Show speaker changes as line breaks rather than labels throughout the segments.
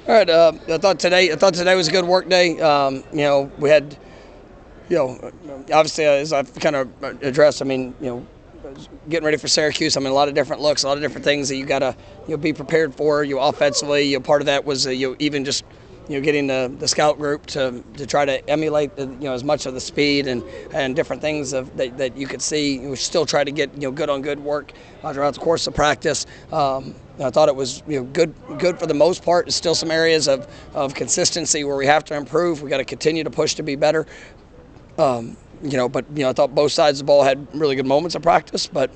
All right. I thought today was a good work day. We had, obviously as I've kind of addressed. I mean, getting ready for Syracuse. I mean, a lot of different looks, a lot of different things that you gotta be prepared for. Offensively, part of that was even just getting the scout group to try to emulate as much of the speed and different things that you could see. We still try to get good on good work throughout the course of practice. I thought it was good for the most part. There's still some areas of consistency where we have to improve. We got to continue to push to be better. But I thought both sides of the ball had really good moments of practice. But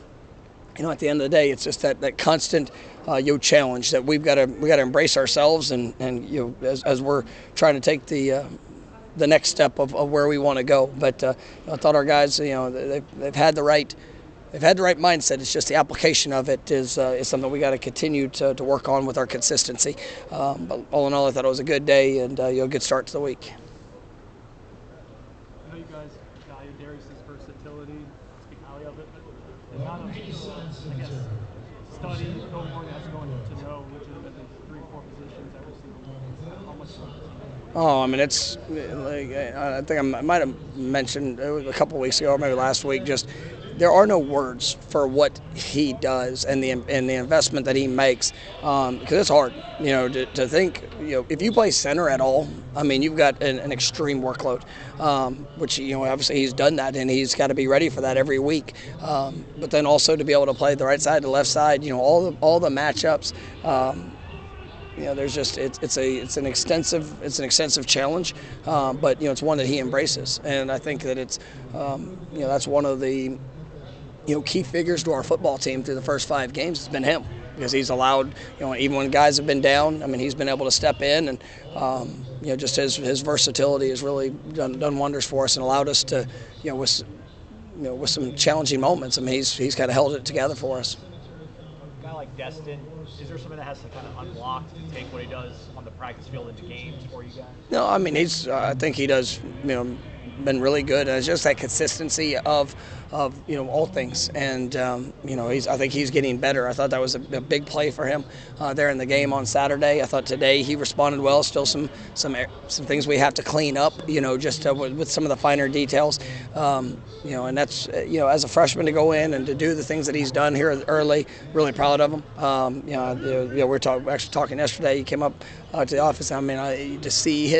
at the end of the day, it's just that constant challenge that we got to embrace ourselves and as we're trying to take the next step of where we want to go. But I thought our guys, they've had the right. They've had the right mindset. It's just the application of it is something we got to continue to work on with our consistency. But all in all, I thought it was a good day and a good start to the week.
I know you guys value Darius's versatility, speak highly of it, but the amount of, study, go more than going to know legitimately 3-4 positions every single week. How much
Oh, I mean, it's like I think I might have mentioned a couple of weeks ago, or maybe last week. Just there are no words for what he does and the investment that he makes, because it's hard, to think, if you play center at all. I mean, you've got an extreme workload, which obviously he's done that and he's got to be ready for that every week. But then also to be able to play the right side, the left side, all the matchups. There's just it's an extensive challenge, but it's one that he embraces, and I think that it's that's one of the key figures to our football team through the first 5 games has been him, because he's allowed even when guys have been down. I mean, he's been able to step in and just his versatility has really done wonders for us and allowed us to with some challenging moments. I mean, he's kind of held it together for us.
A guy like Destin, is there something that has to kind of unlock to take what he does on the practice field into games for you guys?
No, I mean I think he does been really good. And it's just that consistency of all things, and I think he's getting better. I thought that was a big play for him there in the game on Saturday. I thought today he responded well. Still some things we have to clean up, just with some of the finer details. And that's as a freshman to go in and to do the things that he's done here early, really proud of him. We were actually talking yesterday. He came up to the office. I mean, to see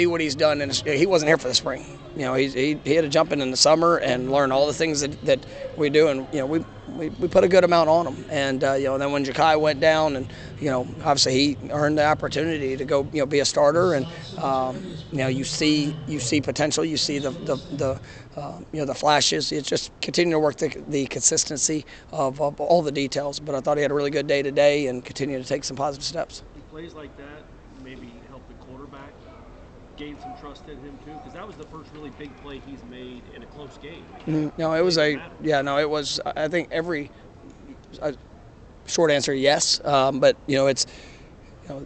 what he's done, and he wasn't here for the spring. He had to jump in the summer and learn all the things that we do, and we put a good amount on him. And then when Ja'Kai went down, and obviously he earned the opportunity to go be a starter, and you see potential, you see the flashes. It's just continue to work the consistency of all the details. But I thought he had a really good day today, and continue to take some positive steps.
Plays like that maybe help the quarterback gain some trust in him too, because that was the first really big play he's made in a close game.
No, it was it was. I think short answer, yes, but it's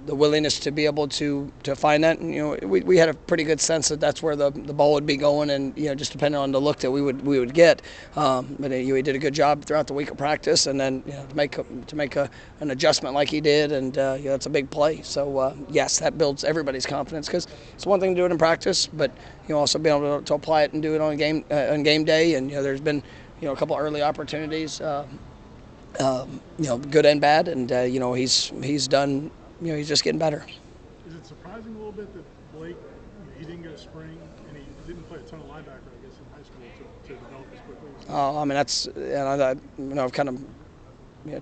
the willingness to be able to find that. And, we had a pretty good sense that that's where the ball would be going, and just depending on the look that we would get. But he did a good job throughout the week of practice, and then to make an adjustment like he did, and that's a big play. So yes, that builds everybody's confidence, because it's one thing to do it in practice, but also being able to apply it and do it on game day. And there's been a couple early opportunities, good and bad, and he's done. He's just getting better.
Is it surprising a little bit that Blake, he didn't get a spring and he didn't play a ton of linebacker, I guess, in high school to develop as quickly?
I mean, that's, I've kind of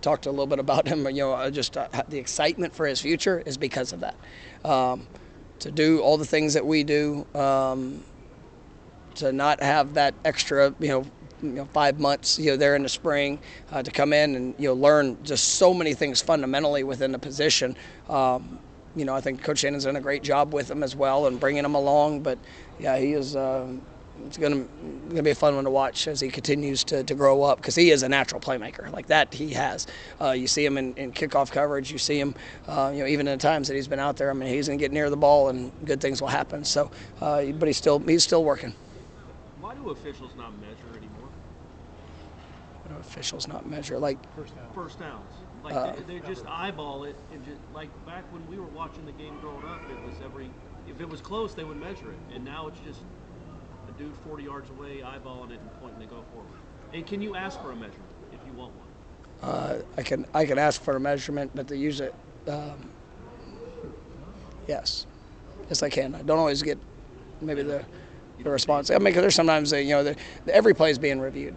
talked a little bit about him. Just the excitement for his future is because of that. To do all the things that we do, to not have that extra, 5 months, there in the spring, to come in and learn just so many things fundamentally within the position. I think Coach Shannon's done a great job with him as well and bringing him along. But yeah, he is. It's gonna be a fun one to watch as he continues to grow up, because he is a natural playmaker like that. He has. You see him in kickoff coverage. You see him, even in the times that he's been out there. I mean, he's gonna get near the ball and good things will happen. So, but he's still working.
Why do officials not measure anymore?
Officials not measure, like
first downs. Like they just eyeball it, and just like back when we were watching the game growing up, it was if it was close, they would measure it, and now it's just a dude 40 yards away eyeballing it and pointing to go forward. And can you ask for a measurement if you want one?
I can ask for a measurement, but to use it, yes, I can. I don't always get maybe the response. I mean, because there's sometimes every play is being reviewed.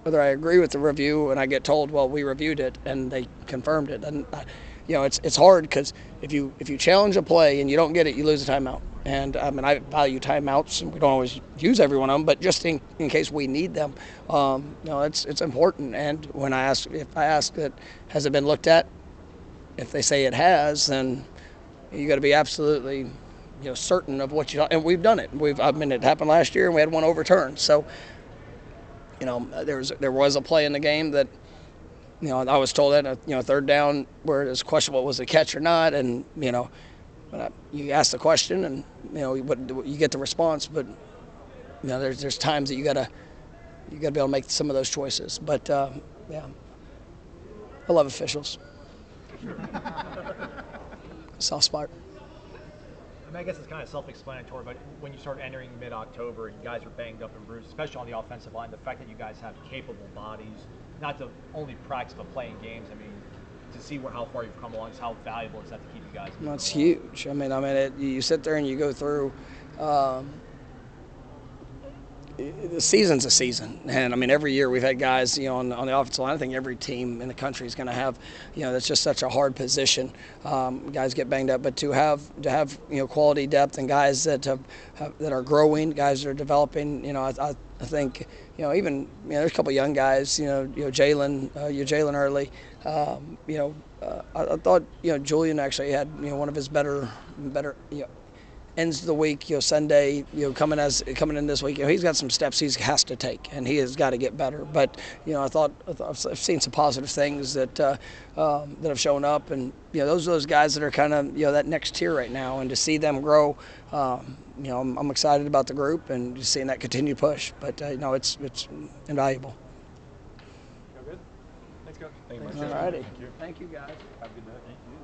Whether I agree with the review and I get told, well, we reviewed it and they confirmed it, and it's hard because if you challenge a play and you don't get it, you lose a timeout. And I mean, I value timeouts, and we don't always use every one of them, but just in case we need them, it's important. And when if I ask that, has it been looked at? If they say it has, then you got to be absolutely certain of what and we've done it. It happened last year and we had one overturned. So there was a play in the game that I was told that third down where it was questionable was a catch or not, and you ask the question and you get the response, but there's times that you gotta be able to make some of those choices. But I love officials. Soft spot.
I mean, I guess it's kind of self-explanatory, but when you start entering mid-October and you guys are banged up and bruised, especially on the offensive line, the fact that you guys have capable bodies, not to only practice but playing games, I mean, to see how far you've come along, how valuable is that to keep you guys?
Well, it's huge. I mean, you sit there and you go through. The season's a season, and I mean every year we've had guys on the offensive line. I think every team in the country is going to have that's just such a hard position. Guys get banged up, but to have quality depth and guys that are growing, guys that are developing. I think even there's a couple of young guys. Jalen Early. I thought Julian actually had one of his better ends of the week, Sunday, coming in this week, he's got some steps he has to take, and he has got to get better. But I've seen some positive things that have shown up, and those are those guys that are kind of that next tier right now, and to see them grow, I'm excited about the group and just seeing that continued push. But it's invaluable.
Good. Thanks, Coach.
All righty. Thank you, guys.
Have a good day. Thank you.